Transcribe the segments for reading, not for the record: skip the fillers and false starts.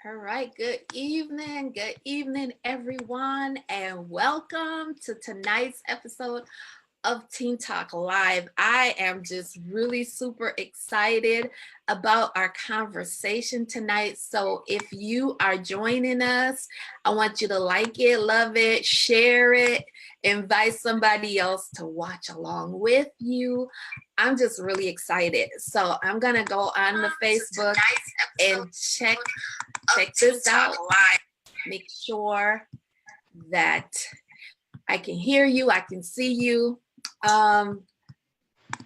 All right, good evening, everyone, and welcome to tonight's episode of Teen Talk Live. I am just really super excited about our conversation tonight. So if you are joining us, I want you to like it, love it, share it, invite somebody else to watch along with you. I'm just really excited. So I'm gonna go on the Facebook and check this out. Make sure that I can hear you, I can see you.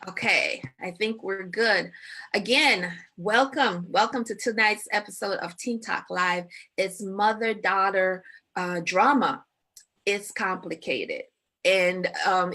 Okay, I think we're good. Again, welcome to tonight's episode of Teen Talk Live. It's mother-daughter drama. It's complicated. And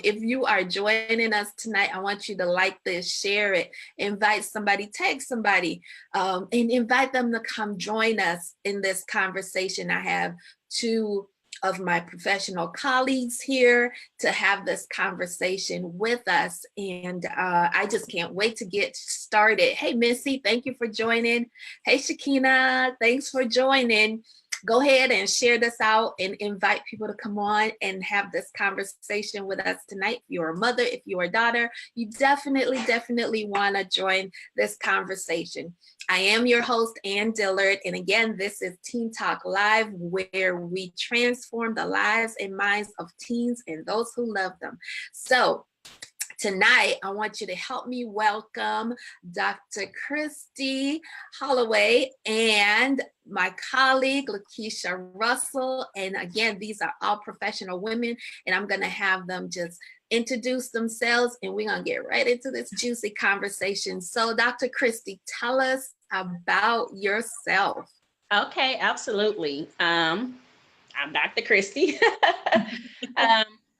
if you are joining us tonight, I want you to like this, share it, invite somebody, tag somebody, and invite them to come join us in this conversation. I have two of my professional colleagues here to have this conversation with us. And I just can't wait to get started. Hey, Missy, thank you for joining. Hey, Shakina, thanks for joining. Go ahead and share this out and invite people to come on and have this conversation with us tonight. If you're a mother, if you're a daughter, you definitely want to join this conversation. I am your host, Ann Dillard. And again, this is Teen Talk Live, where we transform the lives and minds of teens and those who love them. So tonight, I want you to help me welcome Dr. Kristy Holloway and my colleague, Lakiesha Russell. And again, these are all professional women, and I'm going to have them just introduce themselves, and we're going to get right into this juicy conversation. So, Dr. Kristy, tell us about yourself. Okay, absolutely. I'm Dr. Kristy.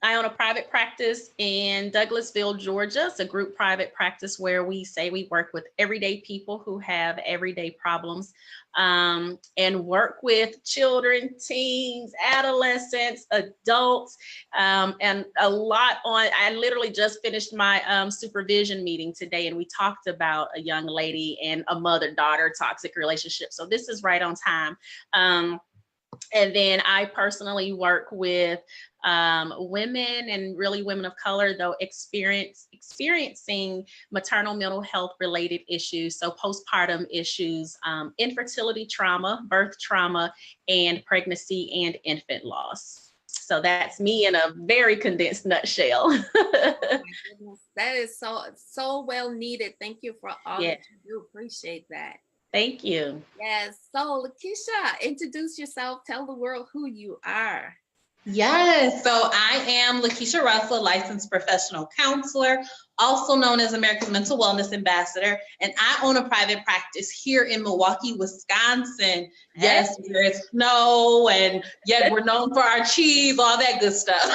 I own a private practice in Douglasville, Georgia. It's a group private practice where we say we work with everyday people who have everyday problems, and work with children, teens, adolescents, adults, and a lot on. I literally just finished my supervision meeting today, and we talked about a young lady and a mother-daughter toxic relationship. So this is right on time. And then I personally work with women, and really women of color, though, experiencing maternal mental health related issues. So postpartum issues, infertility trauma, birth trauma, and pregnancy and infant loss. So that's me in a very condensed nutshell. Oh my goodness. That is so well needed. Thank you for all that you do. Appreciate that. Thank you. Yes. So, Lakiesha, introduce yourself. Tell the world who you are. Yes. So I am Lakiesha Russell, licensed professional counselor, also known as America's Mental Wellness Ambassador. And I own a private practice here in Milwaukee, Wisconsin. Yes, there's snow, and yet we're known for our cheese, all that good stuff.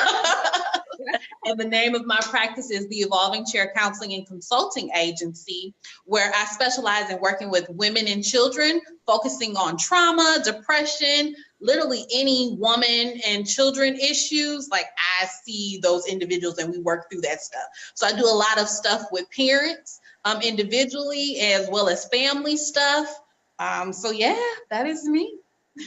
And the name of my practice is the Evolving Chair Counseling and Consulting Agency, where I specialize in working with women and children, focusing on trauma, depression, literally any woman and children issues. Like, I see those individuals and we work through that stuff. So I do a lot of stuff with parents, individually, as well as family stuff. So yeah, that is me.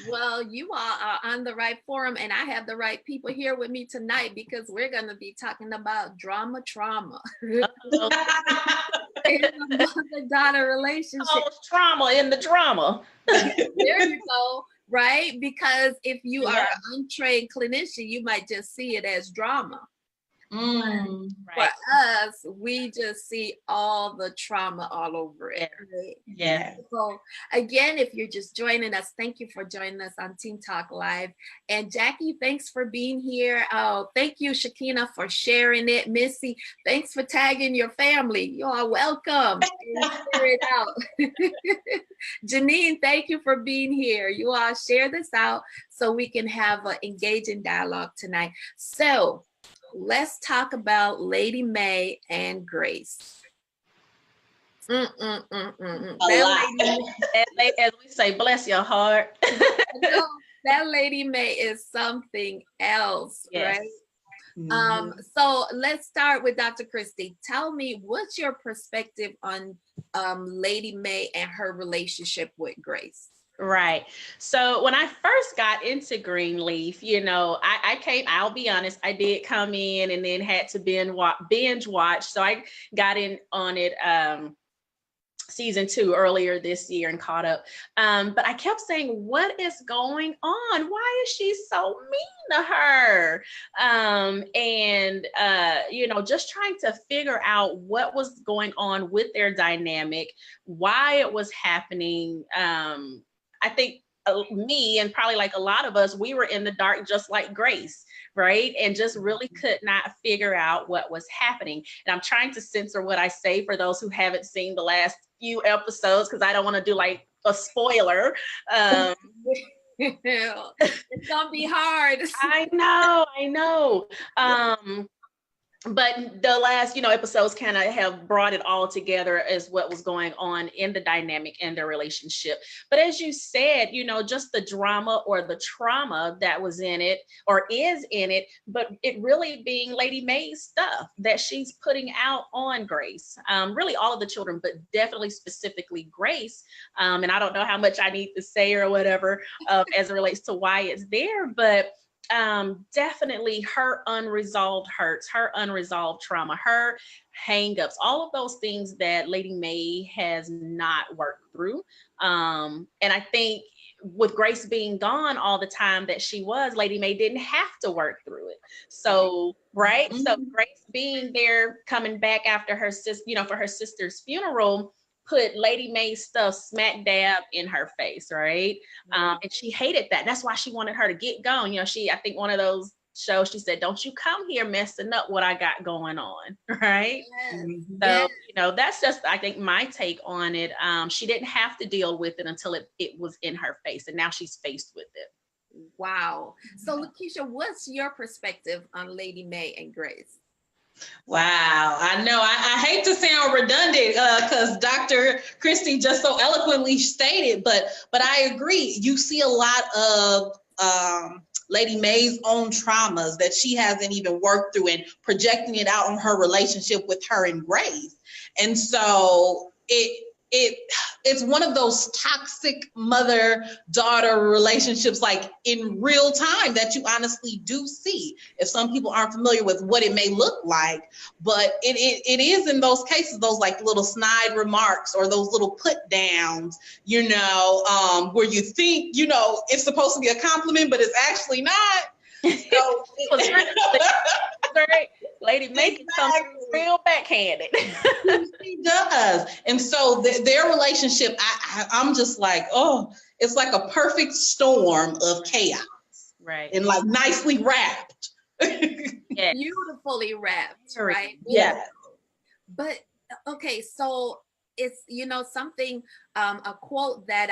Well, you all are on the right forum, and I have the right people here with me tonight, because we're going to be talking about trauma. In the mother-daughter relationship. Oh, trauma in the drama. There you go. Right? Because if you are an untrained clinician, you might just see it as drama. Right. For us, we just see all the trauma all over it. Right? Yeah. So again, if you're just joining us, thank you for joining us on Teen Talk Live. And Jackie, thanks for being here. Oh, thank you, Shakina, for sharing it. Missy, thanks for tagging your family. You are welcome. Share it out. Janine, thank you for being here. You all share this out so we can have an engaging dialogue tonight. So let's talk about Lady May and Grace. As we say, bless your heart. That Lady May is something else, yes. Right? Mm-hmm. So let's start with Dr. Kristy. Tell me, what's your perspective on Lady May and her relationship with Grace? Right. So when I first got into Greenleaf, I'll be honest, I did come in and then had to binge watch. So I got in on it season 2 earlier this year and caught up. But I kept saying, what is going on? Why is she so mean to her? Just trying to figure out what was going on with their dynamic, why it was happening. I think me and probably like a lot of us, we were in the dark just like Grace, right? And just really could not figure out what was happening. And I'm trying to censor what I say for those who haven't seen the last few episodes, because I don't want to do like a spoiler. It's gonna be hard. I know. But the last, episodes kind of have brought it all together as what was going on in the dynamic and their relationship. But as you said, just the drama or the trauma that was in it or is in it, but it really being Lady May's stuff that she's putting out on Grace. Really all of the children, but definitely specifically Grace. And I don't know how much I need to say or whatever as it relates to why it's there, but definitely her unresolved hurts, her unresolved trauma, her hangups, all of those things that Lady May has not worked through. And I think with Grace being gone all the time that she was, Lady May didn't have to work through it. So, right. Mm-hmm. So Grace being there, coming back after her sister, for her sister's funeral, put Lady May's stuff smack dab in her face, right? And she hated that. That's why she wanted her to get gone. I think one of those shows, she said, don't you come here messing up what I got going on, right? Yes. So, that's just, I think, my take on it. She didn't have to deal with it until it was in her face, and now she's faced with it. Wow. So, Lakiesha, what's your perspective on Lady May and Grace? Wow, I know I hate to sound redundant because Dr. Kristy just so eloquently stated, but I agree. You see a lot of Lady May's own traumas that she hasn't even worked through and projecting it out on her relationship with her and Grace. And so it's one of those toxic mother-daughter relationships, like in real time, that you honestly do see. If some people aren't familiar with what it may look like, but it is in those cases, those like little snide remarks or those little put downs, where you think, it's supposed to be a compliment, but it's actually not. So, Lady May comes real backhanded. She does. And so their relationship, I'm just like, oh, it's like a perfect storm of chaos. Right. And like nicely wrapped. Yes. Beautifully wrapped, right? Yeah. But okay, so it's something, a quote that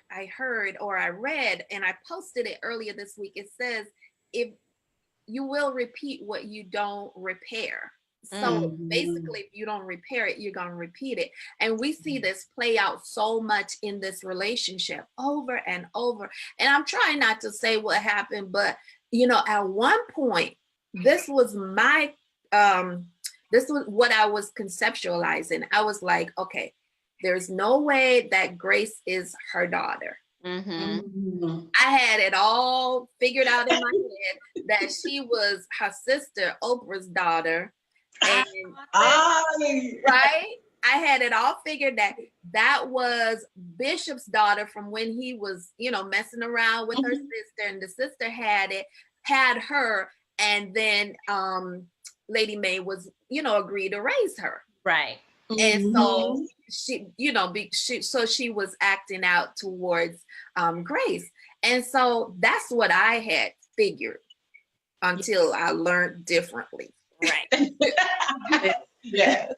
I heard or I read, and I posted it earlier this week. It says, if you will repeat what you don't repair. So basically, if you don't repair it, you're going to repeat it. And we see this play out so much in this relationship over and over. And I'm trying not to say what happened, but, at one point, this was what I was conceptualizing. I was like, okay, there's no way that Grace is her daughter. Mm-hmm. I had it all figured out in my head that she was her sister Oprah's daughter, and right? I had it all figured that was Bishop's daughter from when he was, messing around with her sister, and the sister had her, and then Lady May was, agreed to raise her, right? And so she, she was acting out towards Grace. And so that's what I had figured until I learned differently. Right. Yeah.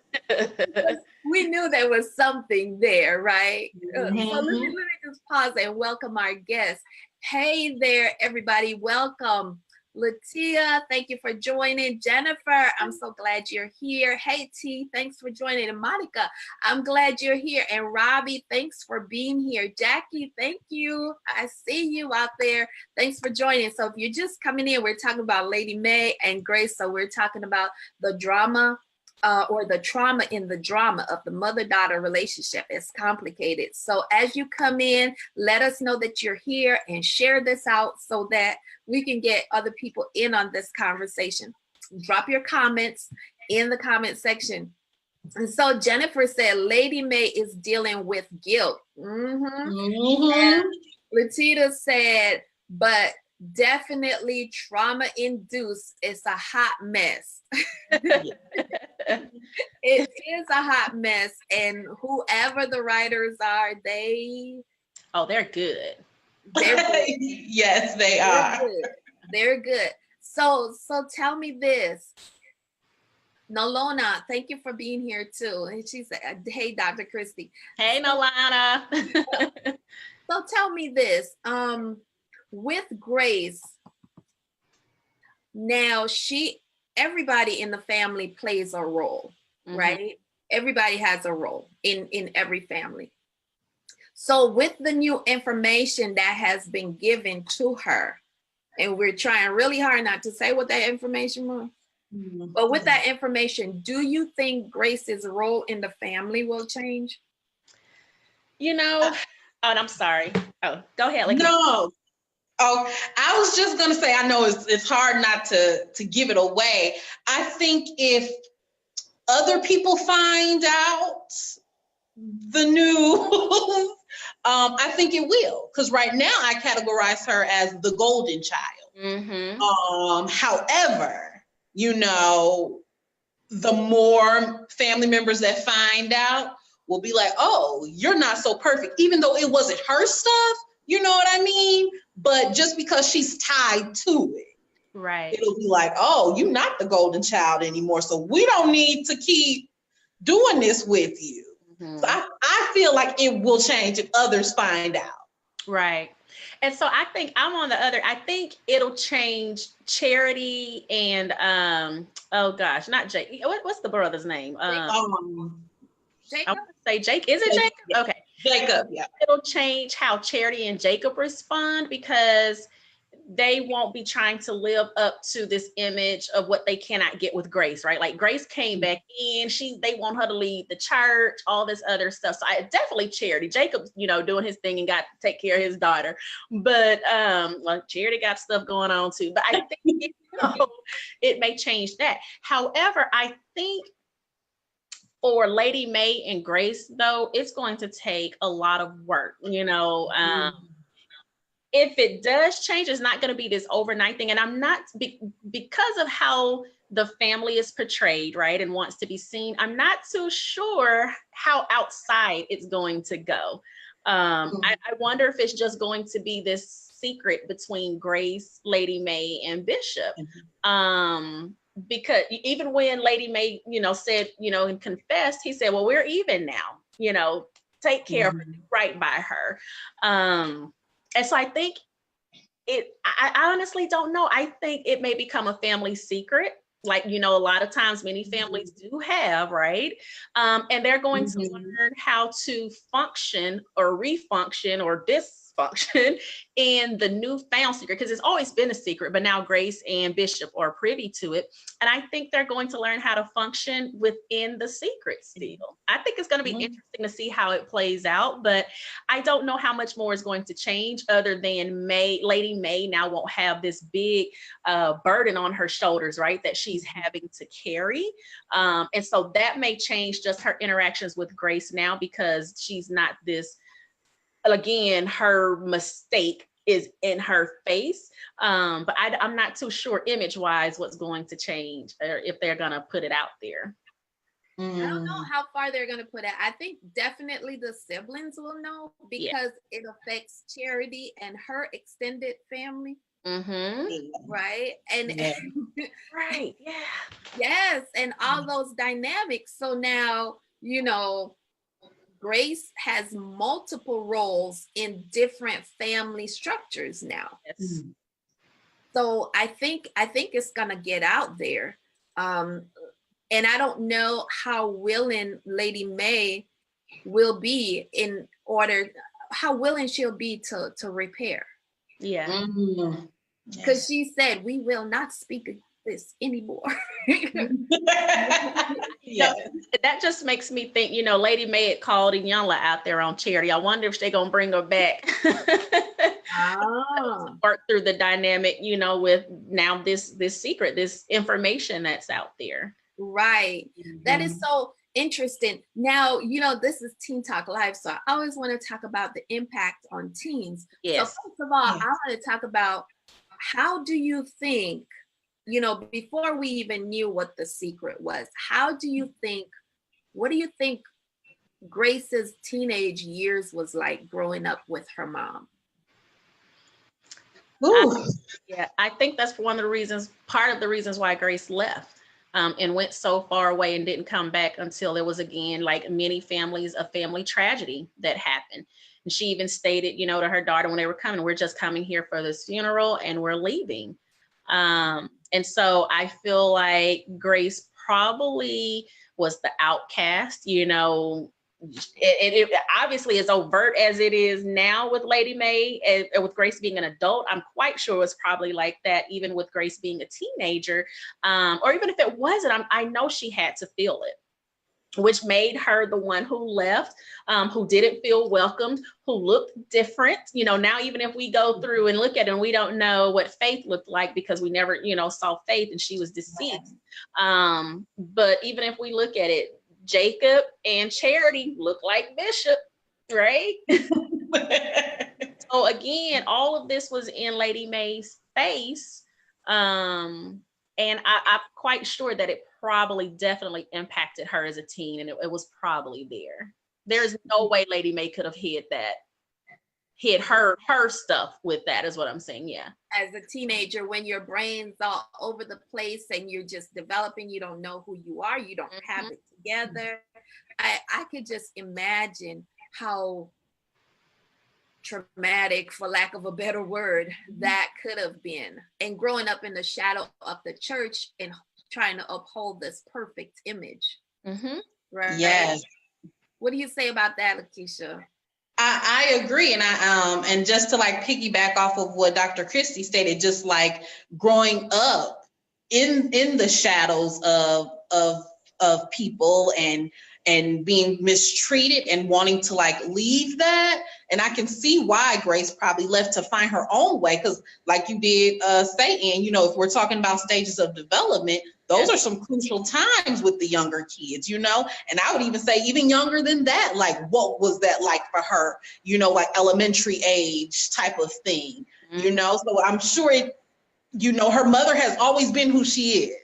We knew there was something there, right? So let me just pause and welcome our guests. Hey there, everybody. Welcome. Latia, thank you for joining. Jennifer, I'm so glad you're here. Hey T, thanks for joining. And Monica, I'm glad you're here. And Robbie, thanks for being here. Jackie, thank you. I see you out there. Thanks for joining. So if you're just coming in, we're talking about Lady May and Grace. So we're talking about the drama or the trauma in the drama of the mother-daughter relationship is complicated. So as you come in, let us know that you're here and share this out so that we can get other people in on this conversation. Drop your comments in the comment section. And so Jennifer said, Lady May is dealing with guilt. And Latita said, but definitely trauma-induced. It's a hot mess. It is a hot mess, and whoever the writers are, they're good. Yes, they are. They're good. So tell me this. Nolona, thank you for being here too. And she said, hey, Dr. Kristy. Hey, Nolana. So tell me this. With Grace, now everybody in the family plays a role, right? Everybody has a role in every family. So with the new information that has been given to her, and we're trying really hard not to say what that information was, but with that information, do you think Grace's role in the family will change? And I'm sorry. Oh, go ahead. No. Oh, I was just going to say, I know it's hard not to give it away. I think if other people find out the news, I think it will. Because right now I categorize her as the golden child. However, the more family members that find out will be like, oh, you're not so perfect, even though it wasn't her stuff. You know what I mean? But just because she's tied to it, right? It'll be like, oh, you're not the golden child anymore. So we don't need to keep doing this with you. So I feel like it will change if others find out. Right. And so I think I think it'll change Charity and, not Jake. What's the brother's name? Jacob. I want to say Jake. Is it Jacob? Yeah. Okay. Jacob, yeah. It'll change how Charity and Jacob respond because they won't be trying to live up to this image of what they cannot get with Grace, right? Like Grace came back in, they want her to lead the church, all this other stuff. So I definitely Charity. Jacob's, doing his thing and got to take care of his daughter. But Charity got stuff going on too. But I think it may change that. However, I think for Lady May and Grace, though, it's going to take a lot of work, If it does change, it's not going to be this overnight thing. And I'm not, because of how the family is portrayed, right, and wants to be seen, I'm not too sure how outside it's going to go. I wonder if it's just going to be this secret between Grace, Lady May, and Bishop. Because even when Lady May, said, and confessed, he said, well, we're even now, take care of her, do right by her. And so I think I honestly don't know. I think it may become a family secret. Like, a lot of times many families do have, right? And they're going to learn how to function or refunction or dysfunction in the newfound secret, because it's always been a secret, but now Grace and Bishop are privy to it. And I think they're going to learn how to function within the secret still. I think it's going to be interesting to see how it plays out, but I don't know how much more is going to change other than Lady May now won't have this big burden on her shoulders, right, that she's having to carry. And so that may change just her interactions with Grace now, because she's not this, again, her mistake is in her face. But I'm not too sure image-wise what's going to change, or if they're going to put it out there. I don't know how far they're going to put it. I think definitely the siblings will know, because it affects Charity and her extended family. Right. And right. Yeah. Yes. And all those dynamics. So now, Grace has multiple roles in different family structures now. Yes. So I think it's gonna get out there. And I don't know how willing Lady May will be how willing she'll be to repair. Yeah. Because she said, we will not speak this anymore. Yeah. That just makes me think, Lady May had called Iyanla out there on Charity. I wonder if they're going to bring her back. Work through the dynamic, with now this secret, this information that's out there. Right. Mm-hmm. That is so interesting. Now, this is Teen Talk Live, so I always want to talk about the impact on teens. Yes. So first of all, I want to talk about, how do you think, before we even knew what the secret was, what do you think Grace's teenage years was like growing up with her mom? I think that's part of the reasons why Grace left. And went so far away and didn't come back until there was, again, like many families, a family tragedy that happened. And she even stated, to her daughter when they were coming, we're just coming here for this funeral and we're leaving. And so I feel like Grace probably was the outcast, it obviously as overt as it is now with Lady May and with Grace being an adult. I'm quite sure it was probably like that even with Grace being a teenager, or even if it wasn't, I know she had to feel it, which made her the one who left, who didn't feel welcomed, who looked different. Now even if we go through and look at it, and we don't know what Faith looked like because we never, saw Faith and she was deceased. But even if we look at it, Jacob and Charity look like Bishop, right? So again, all of this was in Lady May's face. And I'm quite sure that it probably definitely impacted her as a teen, and it was probably there. There's no way Lady May could have hid her stuff with that, is what I'm saying. Yeah. As a teenager, when your brain's all over the place and you're just developing, you don't know who you are, you don't have it together. I could just imagine how traumatic, for lack of a better word, that could have been. And growing up in the shadow of the church and trying to uphold this perfect image. Right? Yes. What do you say about that, Lakiesha? I agree. And and just to like piggyback off of what Dr. Kristy stated, just like growing up in the shadows of people and being mistreated and wanting to like leave that. And I can see why Grace probably left to find her own way. Because like you did say, Ann, if we're talking about stages of development, those are some crucial times with the younger kids, and I would even say even younger than that, like what was that like for her, like elementary age type of thing, so I'm sure her mother has always been who she is,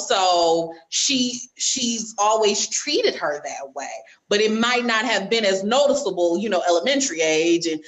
so she's always treated her that way, but it might not have been as noticeable, elementary age. And,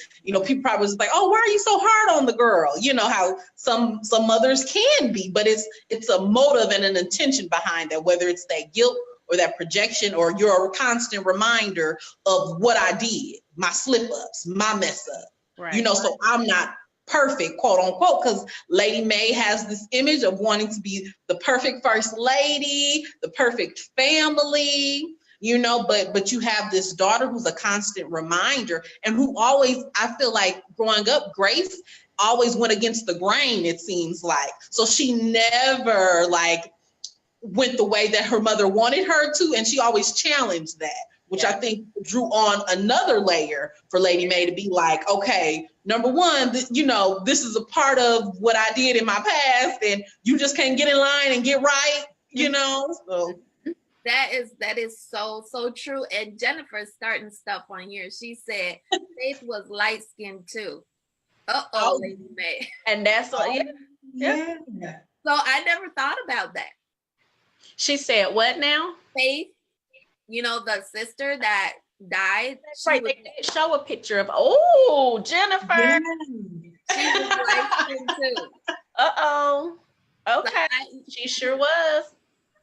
people probably was like, oh, why are you so hard on the girl? How some mothers can be, but it's a motive and an intention behind that, whether it's that guilt or that projection, or you're a constant reminder of what I did, my slip ups, my mess up, right. So I'm not perfect, quote unquote, because Lady May has this image of wanting to be the perfect first lady, the perfect family, but you have this daughter who's a constant reminder, and who always, I feel like growing up, Grace always went against the grain, it seems like. So she never like went the way that her mother wanted her to, and she always challenged that, which I think drew on another layer for Lady May to be like, okay, number one, this is a part of what I did in my past, and you just can't get in line and get right, So that is so true. And Jennifer's starting stuff on here. She said Faith was light skinned too. Lady May. And that's what. Yeah. So I never thought about that. She said what now? Faith. The sister that died. That's right. They did show a picture of, Jennifer. Yeah. She was light-skinned too. Okay. She sure was.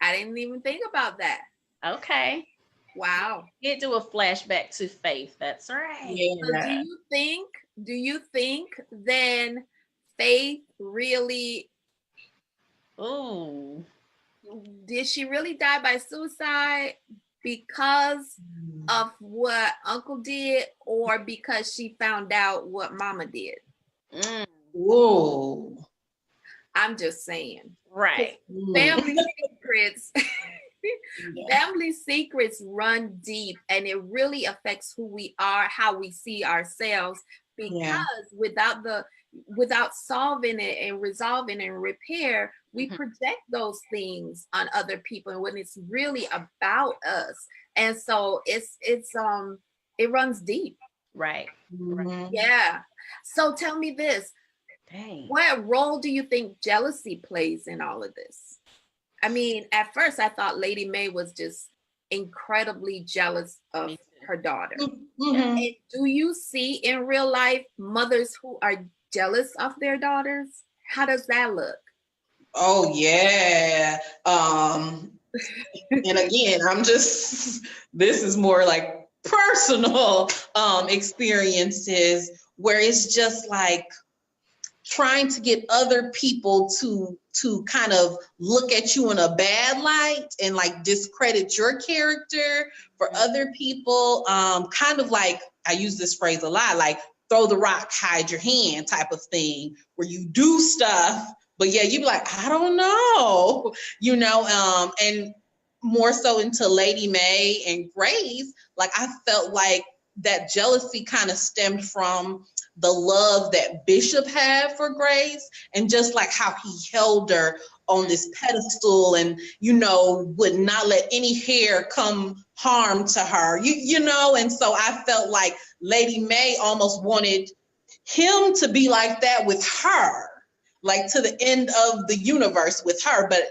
I didn't even think about that. Okay. Wow. Did do a flashback to Faith. That's right. Yeah. So do you think then Faith really, did she really die by suicide because of what Uncle did, or because she found out what Mama did? Whoa. I'm just saying. Right. Family secrets. Family secrets run deep, and it really affects who we are, how we see ourselves, because without solving it and resolving and repair, we project those things on other people when it's really about us. And so it runs deep. Right. Yeah. So tell me this. Dang. What role do you think jealousy plays in all of this? I mean, at first I thought Lady Mae was just incredibly jealous of her daughter. And do you see in real life mothers who are jealous of their daughters? How does that look? Oh yeah. And again, this is more like personal experiences where it's just like trying to get other people to kind of look at you in a bad light and like discredit your character for other people. Kind of like, I use this phrase a lot, like throw the rock, hide your hand type of thing, where you do stuff, but yeah, you be like, I don't know, and more so into Lady Mae and Grace, like I felt like that jealousy kind of stemmed from the love that Bishop had for Grace, and just like how he held her on this pedestal and, would not let any hair come harm to her, and so I felt like Lady Mae almost wanted him to be like that with her, like to the end of the universe with her. But,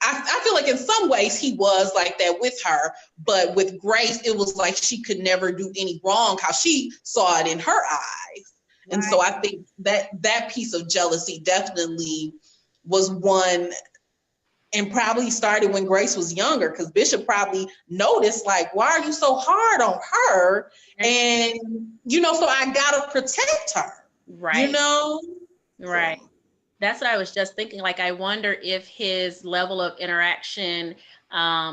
I feel like in some ways he was like that with her, but with Grace, it was like she could never do any wrong, how she saw it in her eyes. Right. And so I think that piece of jealousy definitely was one, and probably started when Grace was younger, because Bishop probably noticed, like, why are you so hard on her? And, so I gotta protect her, right? Right. So. That's what I was just thinking. Like, I wonder if his level of interaction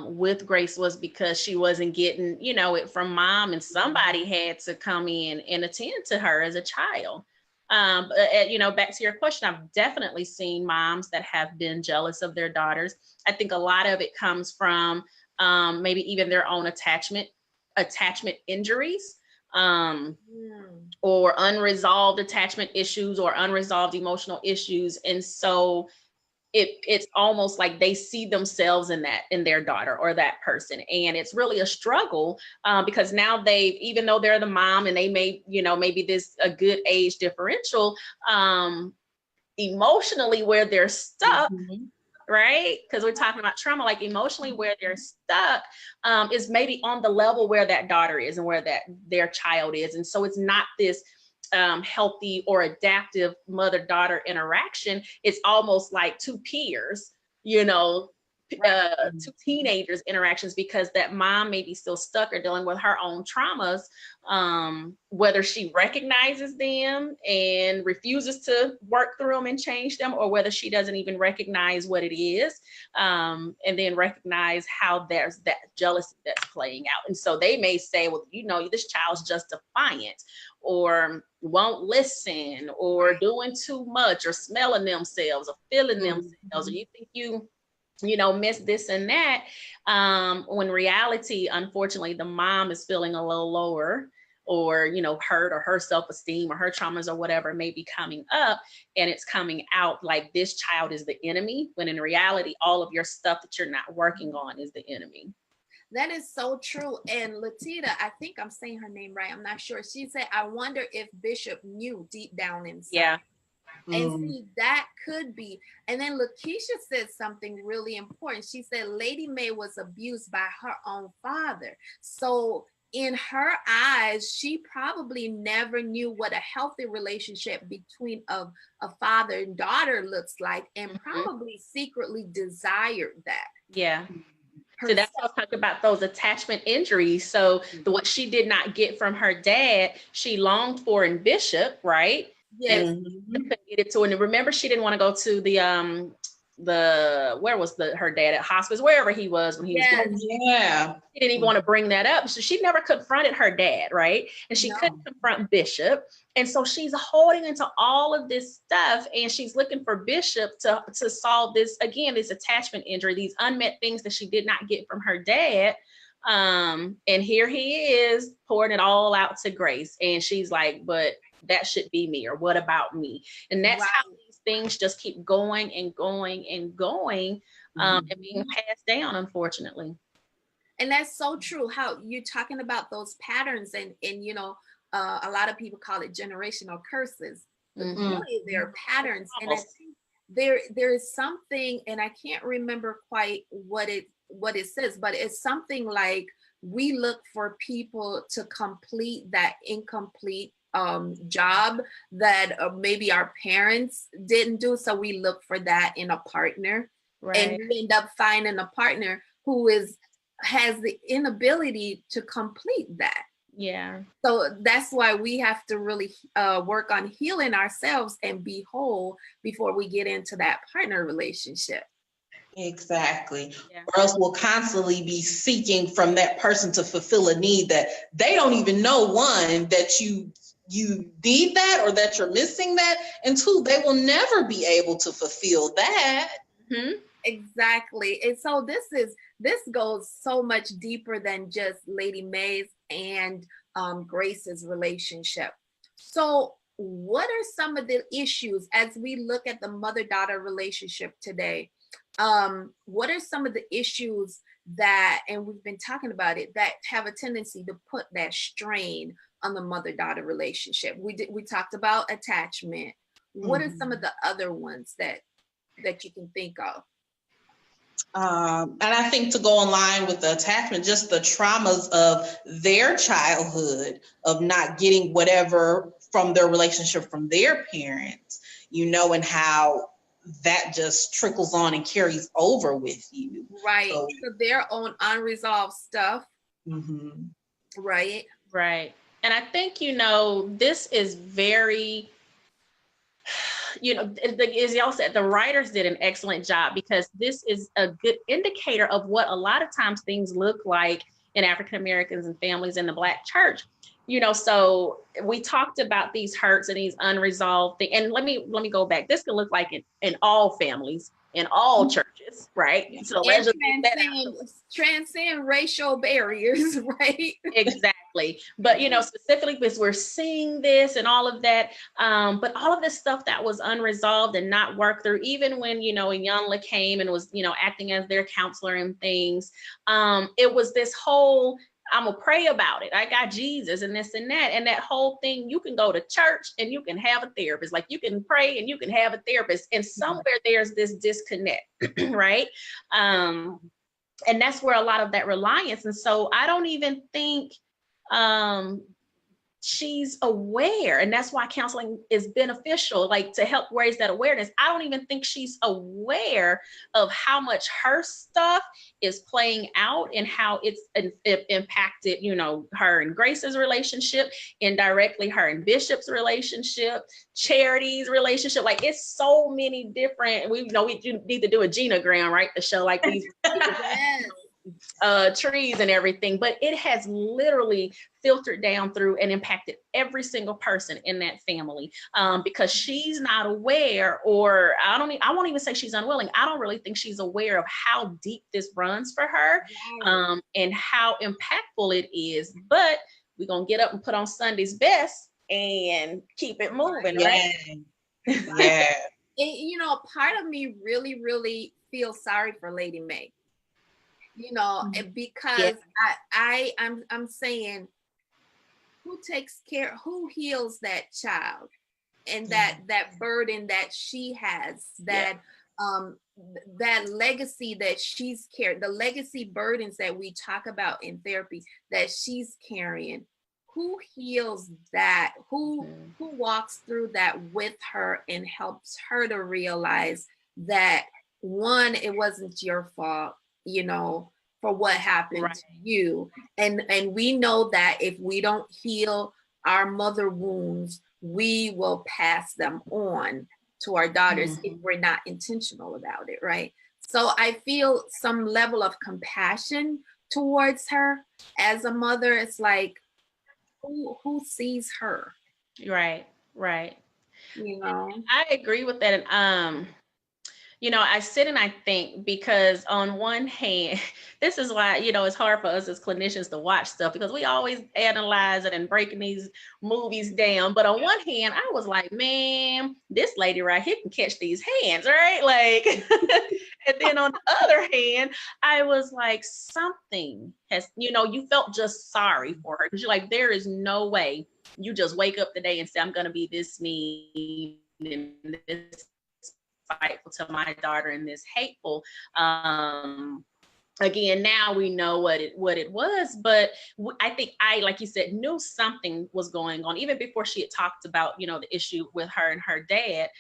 with Grace was because she wasn't getting, it from mom, and somebody had to come in and attend to her as a child. Back to your question, I've definitely seen moms that have been jealous of their daughters. I think a lot of it comes from maybe even their own attachment injuries. Or unresolved attachment issues or unresolved emotional issues. And so it's almost like they see themselves in their daughter or that person. And it's really a struggle because now even though they're the mom and they may, maybe this a good age differential, emotionally where they're stuck, right? Because we're talking about trauma, like emotionally where they're stuck is maybe on the level where that daughter is and where their child is. And so it's not this healthy or adaptive mother-daughter interaction. It's almost like two peers, two teenagers interactions, because that mom may be still stuck or dealing with her own traumas, whether she recognizes them and refuses to work through them and change them, or whether she doesn't even recognize what it is, and then recognize how there's that jealousy that's playing out. And so they may say, well, this child's just defiant, or won't listen, or doing too much, or smelling themselves, or feeling themselves, or you think you miss this and that, when reality, unfortunately, the mom is feeling a little lower, or hurt, or her self-esteem or her traumas or whatever may be coming up, and it's coming out like this child is the enemy, when in reality all of your stuff that you're not working on is the enemy. That is so true. And Latita, I think I'm saying her name right, I'm not sure, she said, I wonder if Bishop knew deep down inside. Yeah. And see, that could be. And then Lakiesha said something really important. She said Lady Mae was abused by her own father. So in her eyes, she probably never knew what a healthy relationship between a father and daughter looks like, and probably secretly desired that. Yeah. So that's what I was talking about, those attachment injuries. So what she did not get from her dad, she longed for in Bishop, right? Yes. And couldn't get it to. And remember, she didn't want to go to where was her dad at hospice, wherever he was when he was born. Yeah. She didn't even want to bring that up. So she never confronted her dad, right? And she couldn't confront Bishop. And so she's holding into all of this stuff, and she's looking for Bishop to solve this, again, this attachment injury, these unmet things that she did not get from her dad. And here he is pouring it all out to Grace. And she's like, but that should be me, or what about me? And that's how these things just keep going and going and going, and being passed down, unfortunately. And that's so true, how you're talking about those patterns, and you know, a lot of people call it generational curses. Really, they're patterns. And I think there is something, and I can't remember quite what it says, but it's something like, we look for people to complete that incomplete job that maybe our parents didn't do. So we look for that in a partner, and we end up finding a partner who has the inability to complete that. Yeah. So that's why we have to really work on healing ourselves and be whole before we get into that partner relationship. Exactly. Yeah. Or else we'll constantly be seeking from that person to fulfill a need that they don't even know, one, that you need that, or that you're missing that, and two, they will never be able to fulfill that. Exactly. And so this goes so much deeper than just Lady May's and Grace's relationship. So what are some of the issues as we look at the mother-daughter relationship today? What are some of the issues that, and we've been talking about it, that have a tendency to put that strain on the mother-daughter relationship? We talked about attachment. What are some of the other ones that you can think of? And I think, to go in line with the attachment, just the traumas of their childhood, of not getting whatever from their relationship from their parents, you know, and how that just trickles on and carries over with you. Right. So their own unresolved stuff. Right. Right. And I think, you know, this is very, you know, as y'all said, the writers did an excellent job, because this is a good indicator of what a lot of times things look like in African Americans and families in the Black church. You know, so we talked about these hurts and these unresolved things. And let me go back. This can look like in all families, in all churches, right? So let's just transcend racial barriers, right? Exactly. But, you know, specifically because we're seeing this and all of that, but all of this stuff that was unresolved and not worked through, even when, you know, Iyanla came and was, you know, acting as their counselor and things, it was this whole, I'm gonna pray about it. I got Jesus and this and that. And that whole thing, you can go to church and you can have a therapist. Like, you can pray and you can have a therapist. And somewhere there's this disconnect, right? And that's where a lot of that reliance. And so I don't even think she's aware, and that's why counseling is beneficial, like to help raise that awareness. I don't even think she's aware of how much her stuff is playing out and how it impacted, you know, her and Grace's relationship, indirectly her and Bishop's relationship, Charity's relationship. Like, it's so many different, we need to do a genogram, right, to show like these trees and everything, but it has literally filtered down through and impacted every single person in that family, because she's not aware, or I won't even say she's unwilling. I don't really think she's aware of how deep this runs for her, and how impactful it is. But we're gonna get up and put on Sunday's best and keep it moving, right? Yeah. You know, part of me really, really feels sorry for Lady May. You know, because I'm saying, who takes care, who heals that child, and that burden that she has, that that legacy that she's carried, the legacy burdens that we talk about in therapy that she's carrying. Who heals that? Who walks through that with her and helps her to realize that, one, it wasn't your fault, you know, for what happened to you. And we know that if we don't heal our mother wounds, we will pass them on. to our daughters if we're not intentional about it, right? So I feel some level of compassion towards her as a mother. It's like, who sees her? Right. You know? I agree with that. And I sit and I think, because on one hand, this is why, it's hard for us as clinicians to watch stuff, because we always analyze it and breaking these movies down. But on one hand, I was like, man, this lady right here can catch these hands, right? Like, and then on the other hand, I was like, something has, you felt just sorry for her, because you're like, there is no way you just wake up today and say, I'm going to be this mean and this spiteful to my daughter and this hateful. Again, now we know what it was, but I think like you said, knew something was going on even before she had talked about, the issue with her and her dad.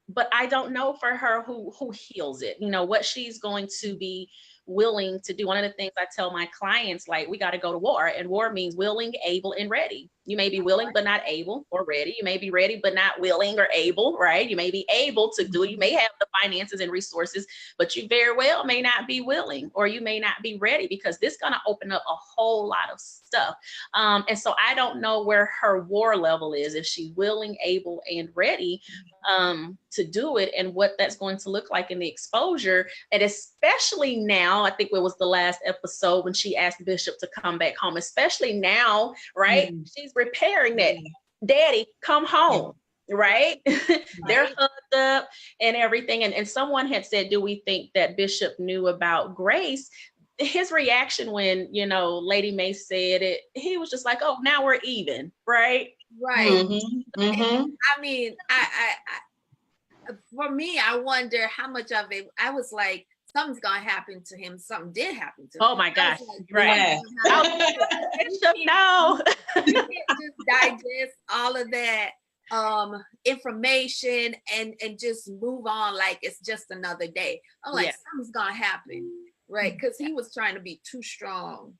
But I don't know for her who heals it, what she's going to be willing to do. One of the things I tell my clients, like, we got to go to war, and war means willing, able, and ready. You may be willing, but not able or ready. You may be ready, but not willing or able, right? You may be able to do it. You may have the finances and resources, but you very well may not be willing, or you may not be ready, because this is going to open up a whole lot of stuff. And so I don't know where her war level is, if she's willing, able, and ready to do it, and what that's going to look like in the exposure. And especially now, I think it was the last episode when she asked Bishop to come back home, especially now, right? She's repairing that. Daddy, come home. Right? They're hooked up and everything. And someone had said, do we think that Bishop knew about Grace? His reaction when, Lady May said it, he was just like, oh, now we're even, right? Right. I mean, I for me, I wonder how much of it, I was like, something's gonna happen to him. Something did happen to him. Oh my gosh. Like, right. No. You can't just digest all of that information and just move on like it's just another day. I'm like, something's gonna happen, right? Because he was trying to be too strong,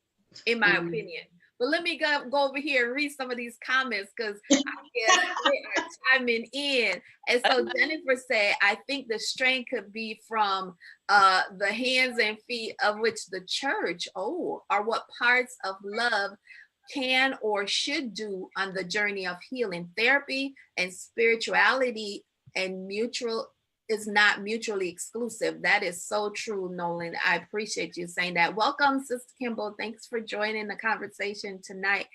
in my opinion. But let me go over here and read some of these comments, because I guess they are chiming in. And so Jennifer said, I think the strain could be from the hands and feet of which the church, are what parts of love can or should do on the journey of healing. Therapy and spirituality and is not mutually exclusive. That is so true, Nolan. I appreciate you saying that. Welcome, Sister Kimball. Thanks for joining the conversation tonight.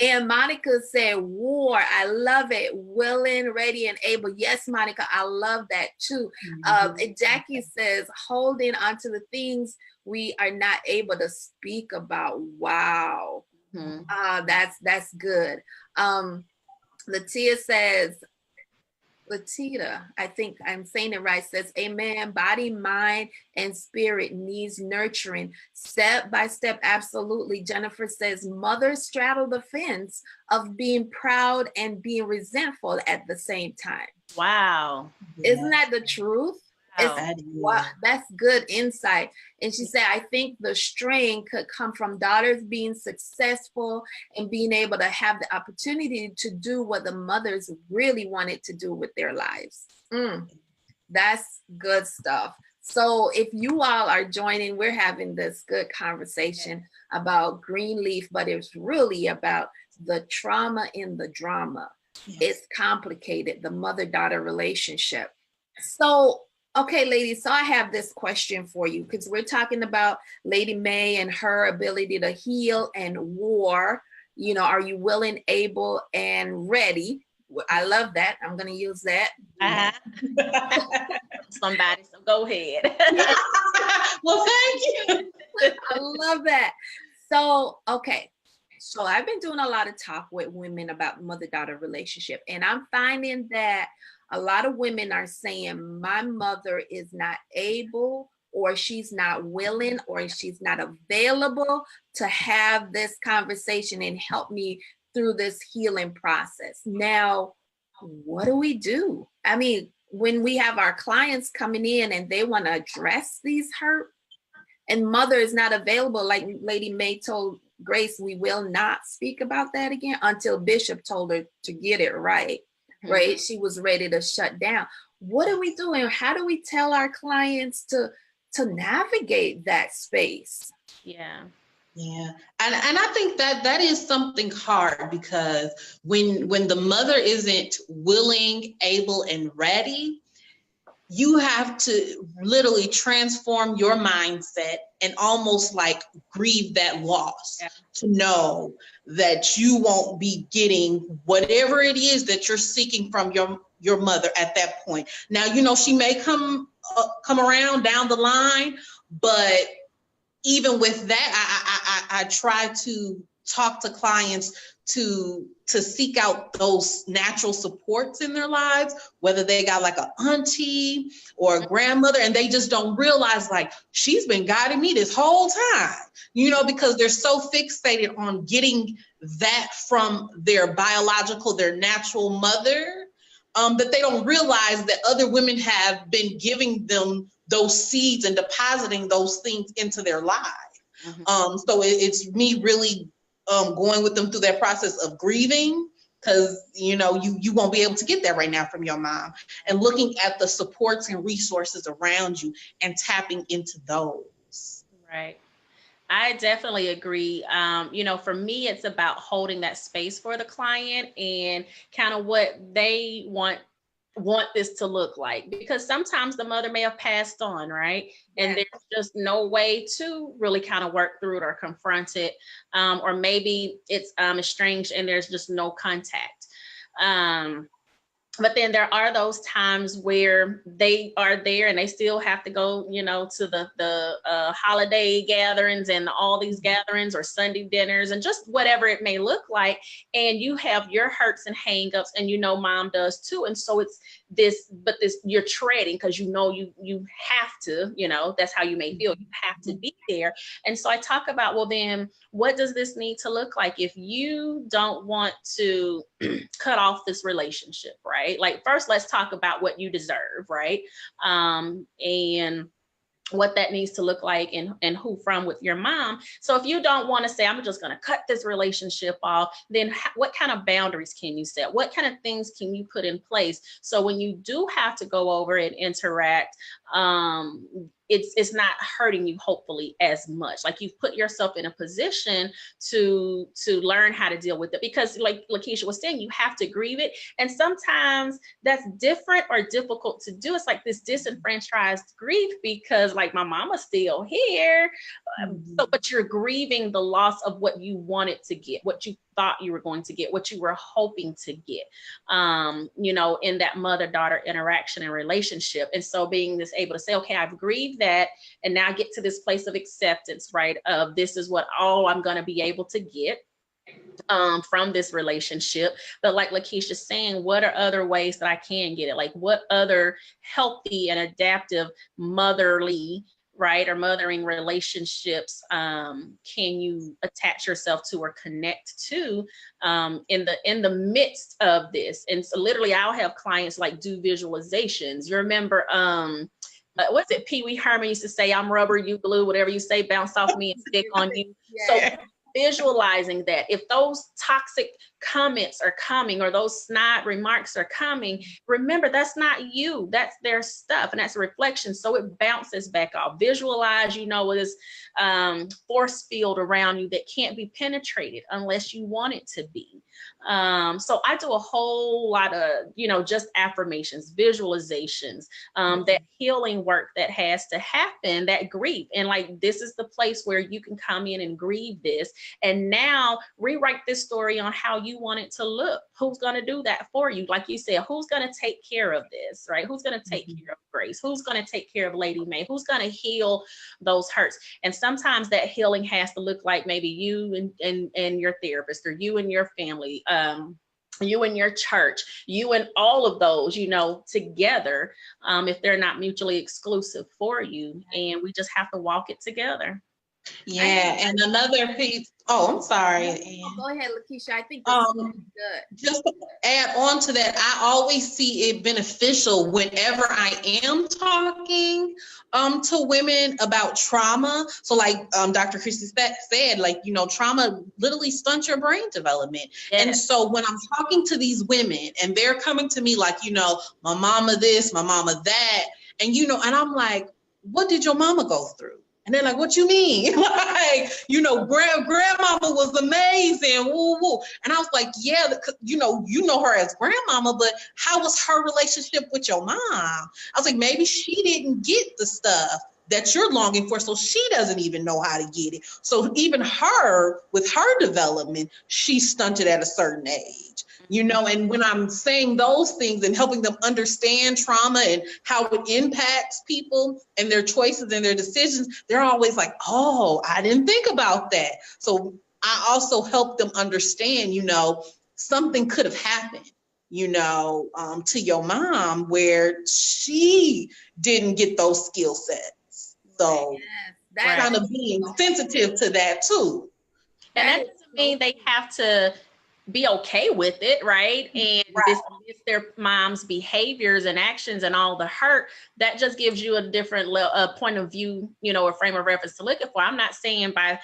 And Monica said, war. I love it. Willing, ready, and able. Yes, Monica, I love that too. And Jackie says, holding onto the things we are not able to speak about. Wow. That's good. Latia says, Latita, I think I'm saying it right, says, amen. Body, mind, and spirit needs nurturing. Step by step, absolutely. Jennifer says, mothers straddle the fence of being proud and being resentful at the same time. Wow. Isn't that the truth? Wow, that's good insight. And she said, I think the strain could come from daughters being successful and being able to have the opportunity to do what the mothers really wanted to do with their lives. That's good stuff. So if you all are joining, we're having this good conversation about Greenleaf, but it's really about the trauma in the drama. It's complicated, the mother-daughter relationship. So okay, ladies, so I have this question for you, because we're talking about Lady May and her ability to heal and war. Are you willing, able, and ready? I love that. I'm going to use that. Somebody, so go ahead. Well, thank you. I love that. So, okay. So I've been doing a lot of talk with women about mother-daughter relationship, and I'm finding that a lot of women are saying, my mother is not able, or she's not willing, or she's not available to have this conversation and help me through this healing process. Now, what do we do? I mean, when we have our clients coming in and they want to address these hurt, and mother is not available, like Lady May told Grace, we will not speak about that again until Bishop told her to get it right. right? She was ready to shut down. What are we doing? How do we tell our clients to navigate that space? Yeah. Yeah. And I think that is something hard, because when the mother isn't willing, able, and ready, you have to literally transform your mindset and almost like grieve that loss, to know that you won't be getting whatever it is that you're seeking from your mother at that point. Now, you know, she may come around down the line, but even with that, I try to talk to clients to seek out those natural supports in their lives, whether they got like an auntie or a grandmother, and they just don't realize, like, she's been guiding me this whole time, you know, because they're so fixated on getting that from their biological, their natural mother, that they don't realize that other women have been giving them those seeds and depositing those things into their lives. So it's me really going with them through that process of grieving, because you know you won't be able to get that right now from your mom, and looking at the supports and resources around you and tapping into those. Right. I definitely agree. You know, for me, it's about holding that space for the client and kind of what they want this to look like, because sometimes the mother may have passed on, right? And there's just no way to really kind of work through it or confront it, or maybe it's estranged and there's just no contact. But then there are those times where they are there and they still have to go, you know, to the holiday gatherings and all these gatherings or Sunday dinners and just whatever it may look like. And you have your hurts and hangups, and you know mom does too. And so it's this you're treading, because you know you have to, you know, that's how you may feel. You have to be there. And so I talk about, well, then what does this need to look like if you don't want to cut off this relationship, right? Like, first, let's talk about what you deserve, right? And what that needs to look like, and who from with your mom. So if you don't want to say, I'm just going to cut this relationship off, then what kind of boundaries can you set? What kind of things can you put in place? So when you do have to go over and interact, it's not hurting you, hopefully, as much. Like, you've put yourself in a position to learn how to deal with it, because like Lakiesha was saying, you have to grieve it. And sometimes that's different or difficult to do. It's like this disenfranchised grief, because like, my mama's still here. So, but you're grieving the loss of what you wanted to get, what you thought you were going to get, what you were hoping to get, you know, in that mother-daughter interaction and relationship. And so being able to say, okay, I've grieved that, and now get to this place of acceptance, right? Of this is what all I'm going to be able to get from this relationship. But like Lakeisha's saying, what are other ways that I can get it? Like, what other healthy and adaptive motherly, right, or mothering relationships can you attach yourself to or connect to in the midst of this? And so literally, I'll have clients like do visualizations. You remember what's it, Pee Wee Herman used to say, I'm rubber, you glue, whatever you say, bounce off me and stick on you. So visualizing that, if those toxic comments are coming or those snide remarks are coming, remember, that's not you, that's their stuff, and that's a reflection. So it bounces back off. Visualize, you know, this force field around you that can't be penetrated unless you want it to be. So I do a whole lot of, you know, just affirmations, visualizations, that healing work that has to happen, that grief. And like, this is the place where you can come in and grieve this, and now rewrite this story on how you want it to look. Who's going to do that for you? Like you said, who's going to take care of this, right? Who's going to take care of Grace? Who's going to take care of Lady May? Who's going to heal those hurts? And sometimes that healing has to look like maybe you and your therapist, or you and your family, you and your church, you and all of those, you know, together, if they're not mutually exclusive for you. And we just have to walk it together. Yeah, and another piece. Oh, I'm sorry. Go ahead, Lakiesha. I think this is really good. Just to add on to that, I always see it beneficial whenever I am talking to women about trauma. So like Dr. Kristy said, like, trauma literally stunts your brain development. Yes. And so when I'm talking to these women and they're coming to me like, my mama this, my mama that, and and I'm like, what did your mama go through? And they're like, what you mean? Like, grandmama was amazing. Woo, woo. And I was like, yeah, you know her as grandmama, but how was her relationship with your mom? I was like, maybe she didn't get the stuff that you're longing for, so she doesn't even know how to get it. So even her, with her development, she's stunted at a certain age. And when I'm saying those things and helping them understand trauma and how it impacts people and their choices and their decisions, they're always like, oh, I didn't think about that. So I also help them understand, something could have happened, to your mom where she didn't get those skill sets. So that's kind of being sensitive to that too. And that doesn't mean they have to be okay with it, right? And dismiss their mom's behaviors and actions and all the hurt. That just gives you a different point of view, a frame of reference to look at for. I'm not saying by,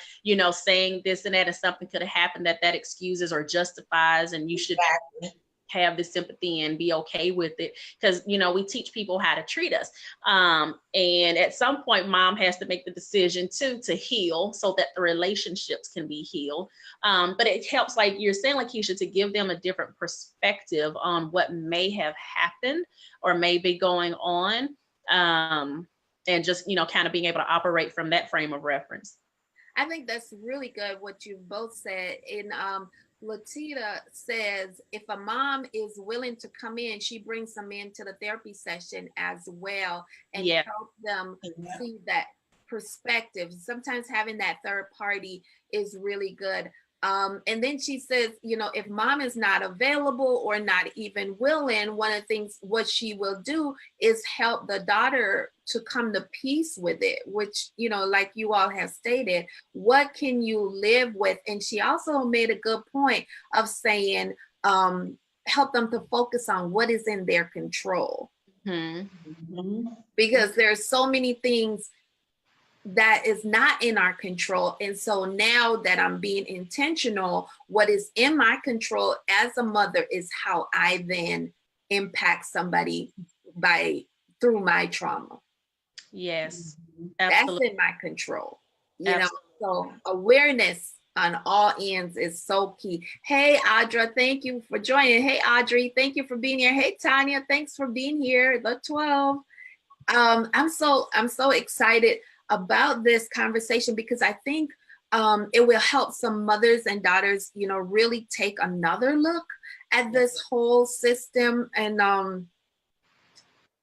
saying this and that and something could have happened that excuses or justifies and you should have this sympathy and be okay with it, because we teach people how to treat us, and at some point mom has to make the decision to heal so that the relationships can be healed, but it helps, like you're saying, Lakiesha, to give them a different perspective on what may have happened or may be going on, and just kind of being able to operate from that frame of reference. I think that's really good what you both said. In Latita says, if a mom is willing to come in, she brings them into the therapy session as well and help them see that perspective. Sometimes having that third party is really good. And then she says, if mom is not available or not even willing, one of the things what she will do is help the daughter to come to peace with it, which, like you all have stated, what can you live with? And she also made a good point of saying, help them to focus on what is in their control. Mm-hmm. Because there's so many things that is not in our control. And so now that I'm being intentional, what is in my control as a mother is how I then impact somebody through my trauma. Yes, absolutely. That's in my control. So awareness on all ends is so key. Hey, Audra, thank you for joining. Hey, Audrey, thank you for being here. Hey, Tanya, thanks for being here. The 12. I'm so excited about this conversation because I think it will help some mothers and daughters, really take another look at this whole system and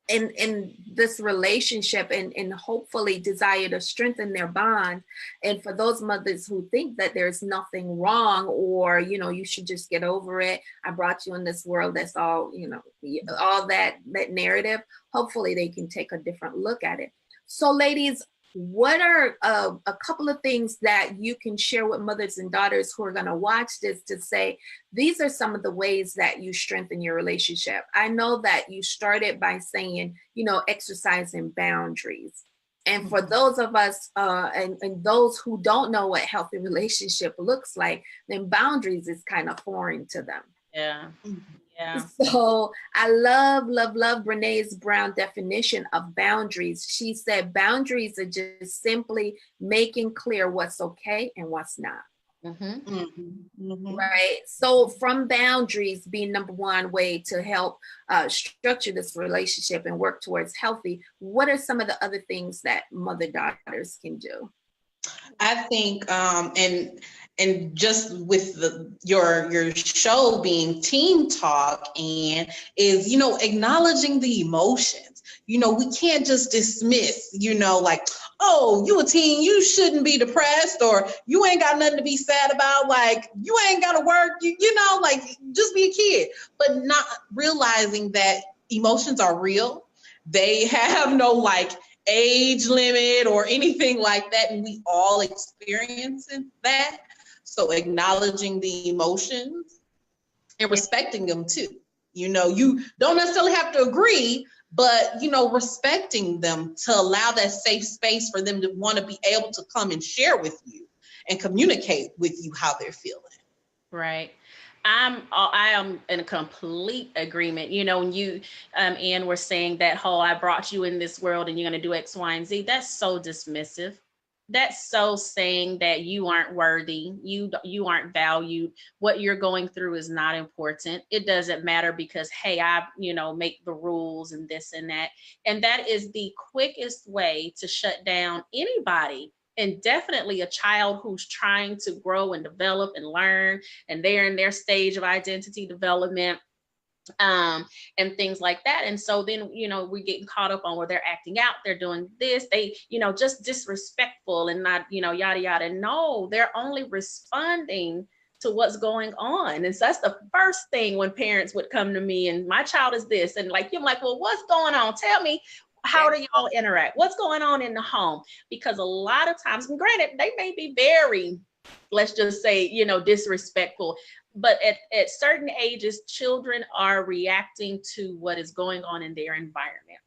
in this relationship and hopefully desire to strengthen their bond. And for those mothers who think that there's nothing wrong or, you should just get over it. I brought you in this world. That's all, all that narrative. Hopefully they can take a different look at it. So ladies, what are a couple of things that you can share with mothers and daughters who are going to watch this to say, these are some of the ways that you strengthen your relationship? I know that you started by saying, exercising boundaries. And for those of us and those who don't know what healthy relationship looks like, then boundaries is kind of foreign to them. Yeah. Yeah. So I love Brené Brown's definition of boundaries. She said boundaries are just simply making clear what's okay and what's not. Mm-hmm. Mm-hmm. Right. So from boundaries being number one way to help structure this relationship and work towards healthy, what are some of the other things that mother-daughters can do? I think, and just with your show being Teen Talk, and is, acknowledging the emotions. We can't just dismiss, like, oh, you a teen, you shouldn't be depressed, or you ain't got nothing to be sad about, like, you ain't got to work, like, just be a kid. But not realizing that emotions are real. They have no, age limit or anything like that, and we all experiencing that. So acknowledging the emotions and respecting them too. You know, you don't necessarily have to agree, but, you know, respecting them to allow that safe space for them to want to be able to come and share with you and communicate with you how they're feeling. Right. I am in a complete agreement. You know, when you, Ann, were saying that whole, I brought you in this world and you're going to do X, Y, and Z. That's so dismissive. That's so saying that you aren't worthy. You aren't valued. What you're going through is not important. It doesn't matter because, hey, I, you know, make the rules and this and that. And that is the quickest way to shut down anybody. And definitely a child who's trying to grow and develop and learn, and they're in their stage of identity development, and things like that. And so then, you know, we're getting caught up on where they're acting out, they're doing this, they, you know, just disrespectful and not, you know, yada, yada. No, they're only responding to what's going on. And so that's the first thing when parents would come to me and my child is this, and like, you're like, well, what's going on? Tell me, how do y'all interact? What's going on in the home? Because a lot of times, and granted, they may be very, let's just say, you know, disrespectful, but at certain ages, children are reacting to what is going on in their environment.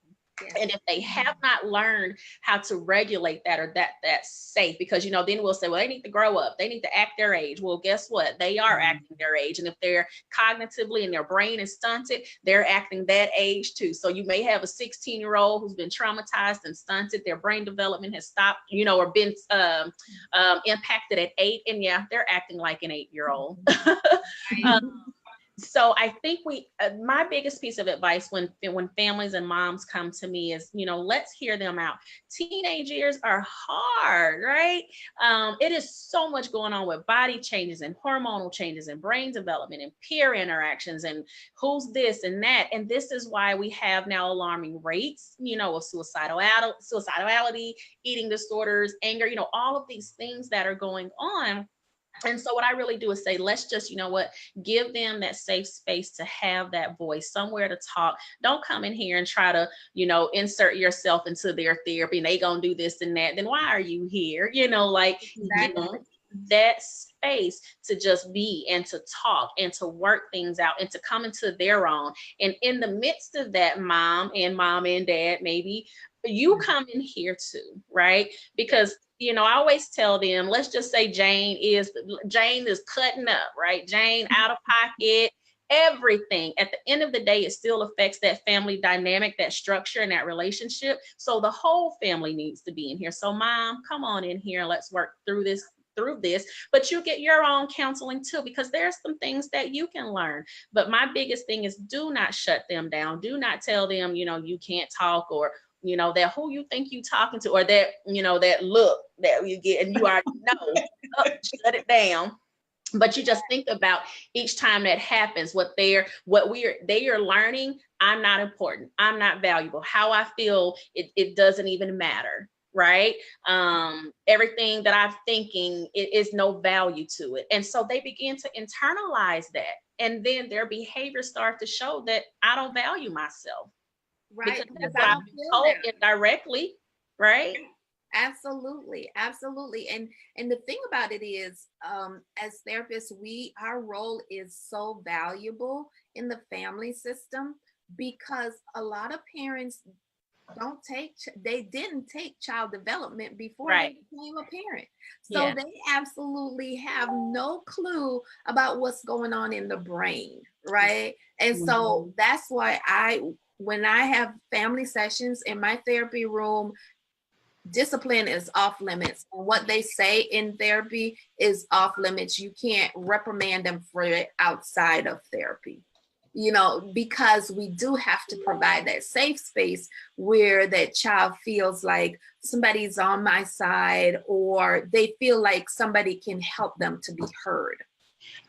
Yes. And if they have not learned how to regulate that, or that's safe, because, you know, then we'll say, well, they need to grow up. They need to act their age. Well, guess what? They are acting their age. And if they're cognitively and their brain is stunted, they're acting that age too. So you may have a 16-year-old who's been traumatized and stunted. Their brain development has stopped, you know, or been impacted at 8. And yeah, they're acting like an 8-year-old. So I think my biggest piece of advice when families and moms come to me is, you know, let's hear them out. Teenage years are hard, right? It is so much going on with body changes and hormonal changes and brain development and peer interactions and who's this and that. And this is why we have now alarming rates, you know, of suicidality, eating disorders, anger, you know, all of these things that are going on. And so what I really do is say, let's just, you know what, give them that safe space to have that voice, somewhere to talk. Don't come in here and try to, you know, insert yourself into their therapy and they gonna do this and that. Then why are you here? You know, like, exactly. You know, that space to just be and to talk and to work things out and to come into their own. And in the midst of that, mom and dad, maybe you come in here too, right? Because you know, I always tell them, let's just say Jane is cutting up, right? Jane out of pocket, everything. At the end of the day, it still affects that family dynamic, that structure, and that relationship. So the whole family needs to be in here. So mom, come on in here and let's work through this. But you get your own counseling too, because there's some things that you can learn. But my biggest thing is, do not shut them down. Do not tell them, you know, you can't talk, or you know, that who you think you talking to, or that, you know, that look that you get and you already know, shut it down. But you just think about each time that happens, they are learning, I'm not important, I'm not valuable, how I feel, it doesn't even matter, right? Everything that I'm thinking, it is no value to it. And so they begin to internalize that. And then their behavior starts to show that I don't value myself. Right. Because I've been told indirectly, right? Absolutely. And the thing about it is, as therapists, our role is so valuable in the family system, because a lot of parents didn't take child development before they became a parent. So they absolutely have no clue about what's going on in the brain, right? And so that's why when I have family sessions in my therapy room, discipline is off limits. And what they say in therapy is off limits. You can't reprimand them for it outside of therapy, you know, because we do have to provide that safe space where that child feels like somebody's on my side, or they feel like somebody can help them to be heard.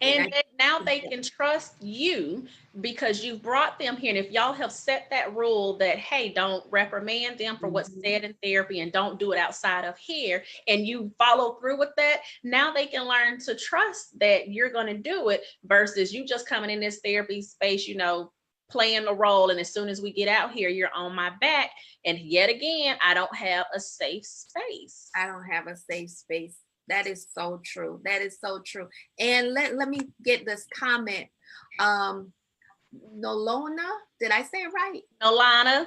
And now they can trust you because you brought them here. And if y'all have set that rule that, hey, don't reprimand them for what's said in therapy and don't do it outside of here, and you follow through with that, now they can learn to trust that you're going to do it, versus you just coming in this therapy space, you know, playing the role, and as soon as we get out here, you're on my back, and yet again, I don't have a safe space. I don't have a safe space. That is so true. That is so true. And let me get this comment. Nolona, did I say it right? Nolana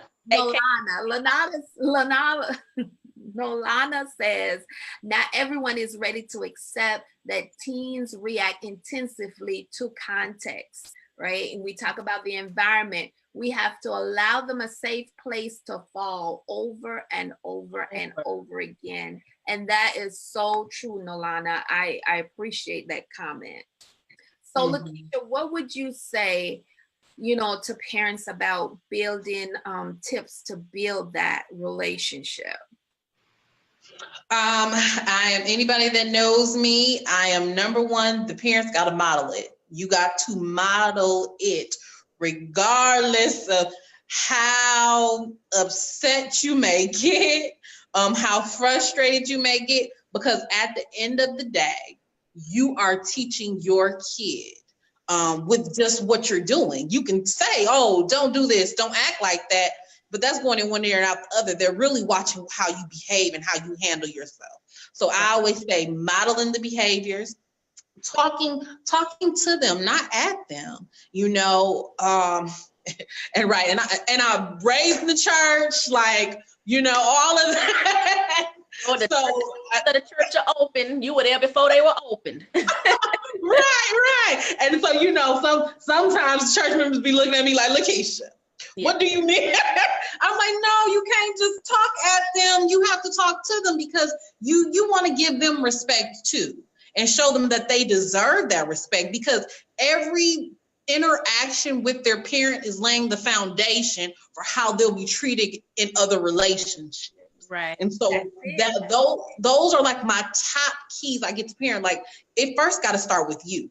says, not everyone is ready to accept that teens react intensively to context, right? And we talk about the environment. We have to allow them a safe place to fall over and over and over again. And that is so true, Nolana. I appreciate that comment. So, Lakiesha, what would you say, to parents about building tips to build that relationship? I am, anybody that knows me, I am number one, the parents got to model it. You got to model it regardless of how upset you may get, how frustrated you may get, because at the end of the day, you are teaching your kid with just what you're doing. You can say, oh, don't do this, don't act like that, but that's going in one ear and out the other. They're really watching how you behave and how you handle yourself. So I always say modeling the behaviors, talking to them, not at them, and right. And I raised in the church, all of that. So the church are open, you were there before they were opened. Right. And so, sometimes church members be looking at me like, Lakiesha, what do you mean? I'm like, no, you can't just talk at them. You have to talk to them because you want to give them respect too and show them that they deserve that respect, because every interaction with their parent is laying the foundation for how they'll be treated in other relationships. Right. And so those are like my top keys I get to parent. Like, it first got to start with you.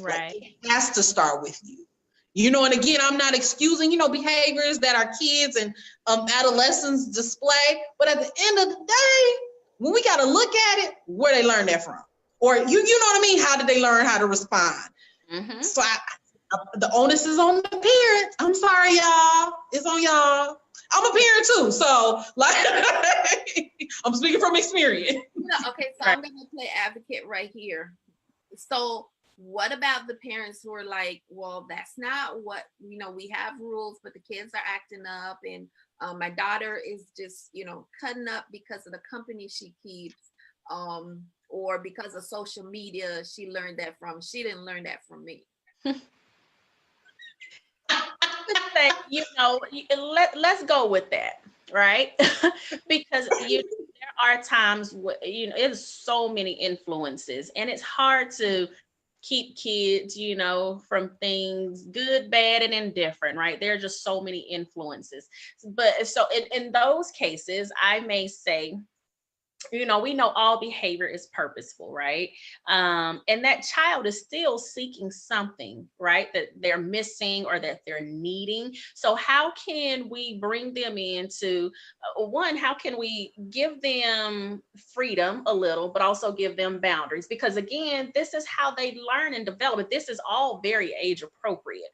Right. Like, it has to start with you. And again, I'm not excusing, behaviors that our kids and adolescents display. But at the end of the day, when we got to look at it, where they learn that from? Or, you know what I mean? How did they learn how to respond? Mm-hmm. So the onus is on the parents. I'm sorry, y'all. It's on y'all. I'm a parent too. So, I'm speaking from experience. Okay, so I'm going to play advocate right here. So, what about the parents who are like, well, that's not what, we have rules, but the kids are acting up, and my daughter is just, cutting up because of the company she keeps, or because of social media, she learned that from. She didn't learn that from me. Let's go with that, right? Because there are times there's so many influences, and it's hard to keep kids, from things good, bad, and indifferent, right? There are just so many influences. But so in those cases, I may say, we know all behavior is purposeful, right? And that child is still seeking something, right, that they're missing or that they're needing. So how can we bring them into, how can we give them freedom a little, but also give them boundaries? Because again, this is how they learn and develop. But this is all very age appropriate.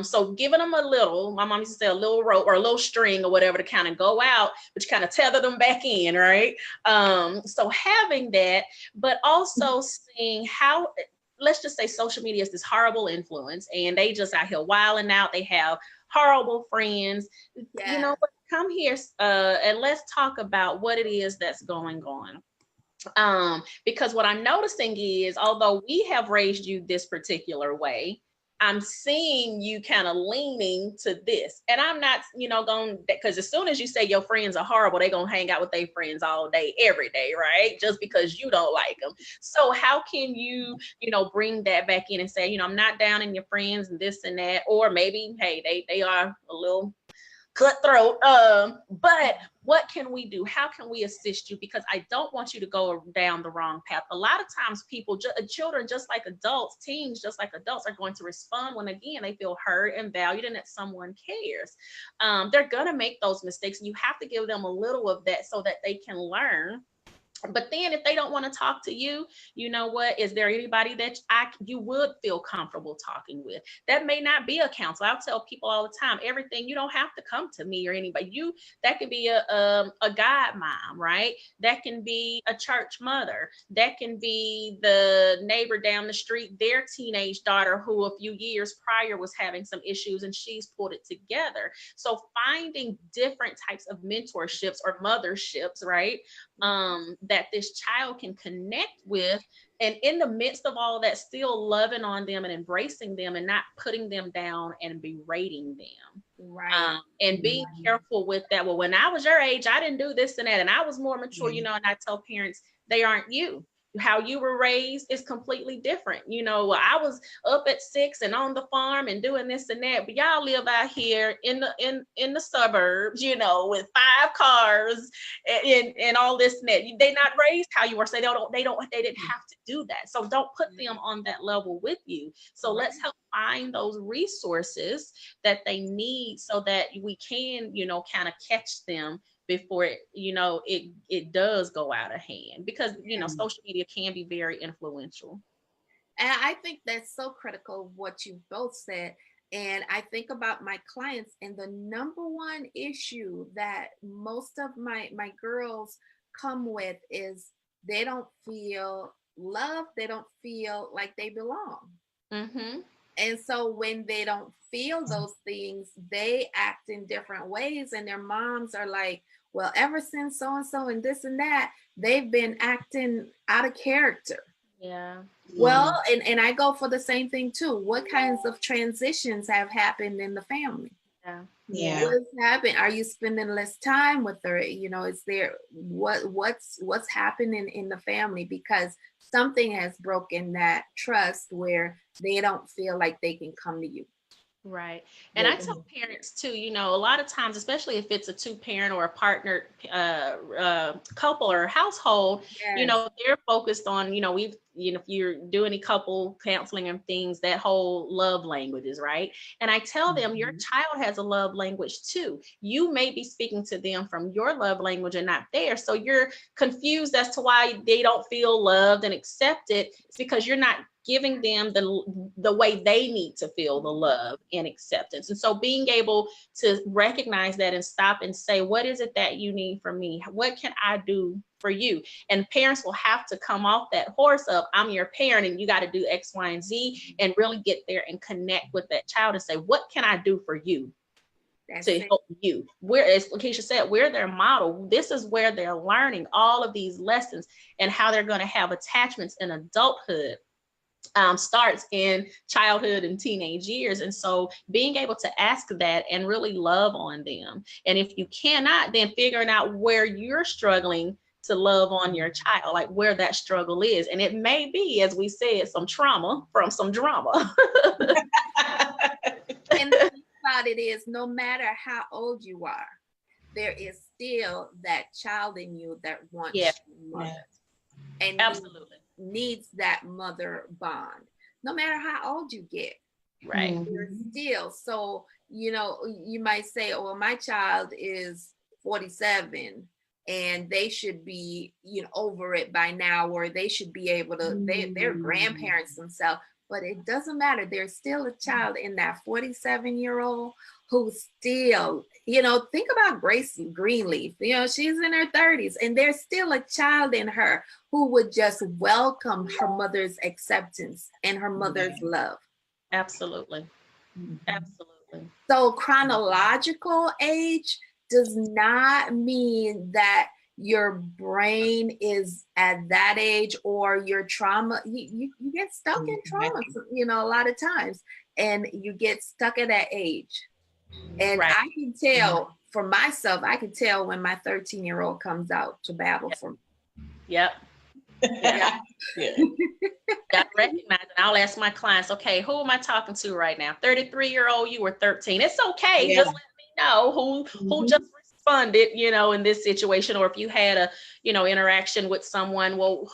So giving them a little, my mom used to say a little rope or a little string or whatever to kind of go out, but you kind of tether them back in, right? So having that, but also seeing how, let's just say social media is this horrible influence, and they just out here wilding out. They have horrible friends. Yeah. Come here and let's talk about what it is that's going on. Because what I'm noticing is, although we have raised you this particular way, I'm seeing you kind of leaning to this. And I'm not, going, because as soon as you say your friends are horrible, they're going to hang out with their friends all day, every day, right? Just because you don't like them. So how can you, bring that back in and say, I'm not down in your friends and this and that, or maybe, hey, they are a little cutthroat. But what can we do? How can we assist you? Because I don't want you to go down the wrong path. A lot of times children, just like adults, teens, just like adults, are going to respond when, again, they feel heard and valued and that someone cares. They're going to make those mistakes, and you have to give them a little of that so that they can learn But then if they don't want to talk to you, you know what? Is there anybody that you would feel comfortable talking with? That may not be a counselor. I'll tell people all the time, everything, you don't have to come to me or anybody. That could be a God mom, right? That can be a church mother. That can be the neighbor down the street, their teenage daughter who a few years prior was having some issues and she's pulled it together. So finding different types of mentorships or motherships, right? That this child can connect with, and in the midst of all that, still loving on them and embracing them and not putting them down and berating them. Right. And being careful with that. Well, when I was your age, I didn't do this and that, and I was more mature, you know, and I tell parents, they aren't you. How you were raised is completely different. You know, I was up at 6 and on the farm and doing this and that, but y'all live out here in the suburbs, you know, with 5 cars and all this and that. They not raised how you were. So they didn't have to do that. So don't put them on that level with you. So let's help find those resources that they need so that we can, you know, kind of catch them before it does go out of hand, because you know social media can be very influential. And I think that's so critical of what you both said. And I think about my clients, and the number one issue that most of my girls come with is they don't feel loved. They don't feel like they belong. Mm-hmm. And so when they don't feel those things, they act in different ways. And their moms are like, well, ever since so-and-so and this and that, they've been acting out of character. Yeah. Well, and I go for the same thing too. What kinds of transitions have happened in the family? Yeah. What's happened? Are you spending less time with her? You know, is there what's happening in the family? Because something has broken that trust where they don't feel like they can come to you. Right. And I tell parents too, you know, a lot of times, especially if it's a 2-parent or a partnered couple or household, you know, they're focused on, you know, if you're doing a couple counseling and things, that whole love languages, right? And I tell them your child has a love language too. You may be speaking to them from your love language and not theirs. So you're confused as to why they don't feel loved and accepted. It's because you're not giving them the way they need to feel the love and acceptance. And so being able to recognize that and stop and say, what is it that you need from me? What can I do for you? And parents will have to come off that horse of, I'm your parent and you got to do X, Y, and Z, and really get there and connect with that child and say, what can I do for you? To help you. As Lakiesha said, we're their model. This is where they're learning all of these lessons and how they're going to have attachments in adulthood. Starts in childhood and teenage years. And so being able to ask that and really love on them. And if you cannot, then figuring out where you're struggling to love on your child, like where that struggle is. And it may be, as we said, some trauma from some drama. And the thing about it is, no matter how old you are, there is still that child in you that wants mother. And absolutely needs that mother bond, no matter how old you get. Right. You're still, so, you know, you might say, oh, well, my child is 47 and they should be, you know, over it by now, or they should be able to, they're grandparents themselves. But it doesn't matter. There's still a child in that 47-year-old who still, you know, think about Grace Greenleaf. You know, she's in her 30s and there's still a child in her who would just welcome her mother's acceptance and her mother's love. Absolutely. Absolutely. So chronological age does not mean that your brain is at that age or your trauma. You get stuck in trauma, you know, a lot of times, and you get stuck at that age. And I can tell for myself, I can tell when my 13-year-old comes out to battle for me. Yep. Yeah. Got to recognize, and I'll ask my clients, okay, who am I talking to right now? 33-year-old, you were 13. It's okay. Just let me know who just responded, you know, in this situation, or if you had a, you know, interaction with someone, well,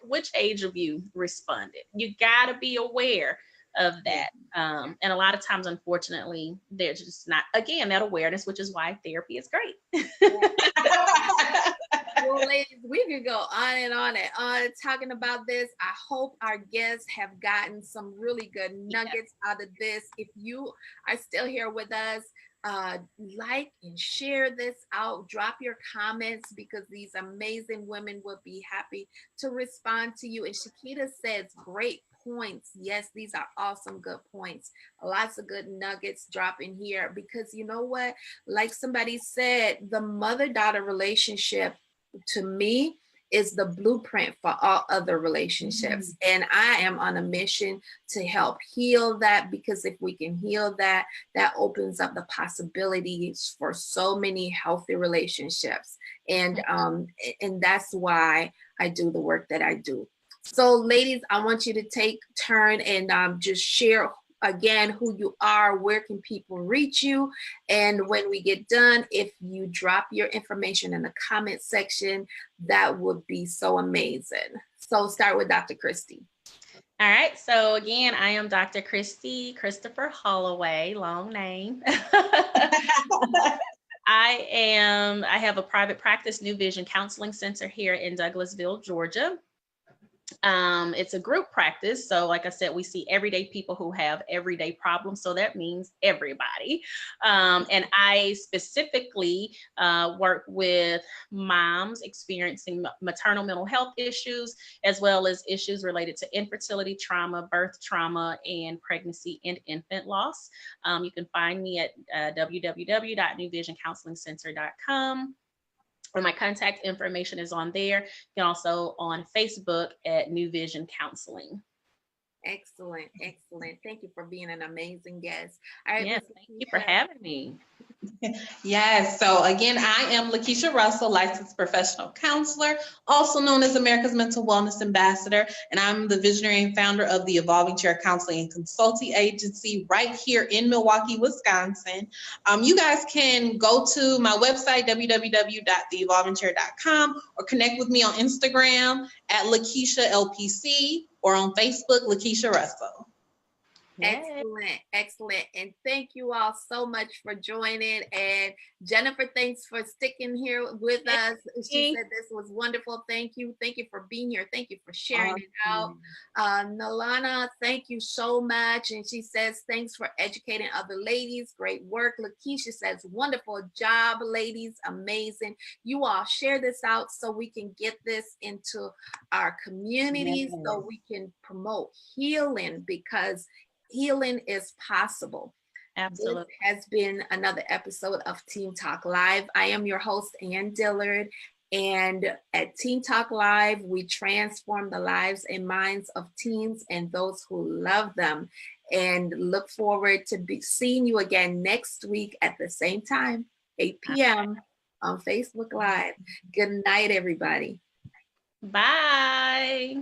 which age of you responded? You got to be aware of that. And a lot of times, unfortunately, there's just not, again, that awareness, which is why therapy is great. Well, ladies, we could go on and on talking about this. I hope our guests have gotten some really good nuggets out of this. If you are still here with us, like and share this out. Drop your comments because these amazing women will be happy to respond to you. And Shakita says, great points. Yes, these are awesome, good points. Lots of good nuggets drop in here because you know what? Like somebody said, the mother-daughter relationship to me is the blueprint for all other relationships. And I am on a mission to help heal that, because if we can heal that, that opens up the possibilities for so many healthy relationships. And that's why I do the work that I do. So ladies, I want you to take turn and just share again who you are, where can people reach you, and when we get done, if you drop your information in the comment section, that would be so amazing. So start with Dr. Kristy. All right, so again, I am Dr. Kristy Christopher-Holloway, long name. I have a private practice, New Vision Counseling Center here in Douglasville, Georgia. It's a group practice. So like I said, we see everyday people who have everyday problems. So that means everybody. And I specifically work with moms experiencing maternal mental health issues, as well as issues related to infertility, trauma, birth trauma, and pregnancy and infant loss. You can find me at www.newvisioncounselingcenter.com. And my contact information is on there. You can also on Facebook at New Vision Counseling. Excellent, excellent. Thank you for being an amazing guest. All right, yes, thank you for having me. Yes, so again, I am Lakiesha Russell, licensed professional counselor, also known as America's Mental Wellness Ambassador, and I'm the visionary and founder of the Evolving Chair Counseling and Consulting Agency right here in Milwaukee, Wisconsin. You guys can go to my website, www.theevolvingchair.com, or connect with me on Instagram at Lakiesha LPC, or on Facebook, Lakiesha Russell. Excellent, excellent. And thank you all so much for joining. And Jennifer, thanks for sticking here with us. She said this was wonderful. Thank you. Thank you for being here. Thank you for sharing it out. Nalana, thank you so much. And she says, thanks for educating other ladies. Great work. Lakeisha says, wonderful job, ladies. Amazing. You all share this out so we can get this into our communities, so we can promote healing, because healing is possible. Absolutely. This has been another episode of Teen Talk Live. I am your host, Ann Dillard. And at Teen Talk Live, we transform the lives and minds of teens and those who love them. And look forward to seeing you again next week at the same time, 8 p.m. on Facebook Live. Good night, everybody. Bye.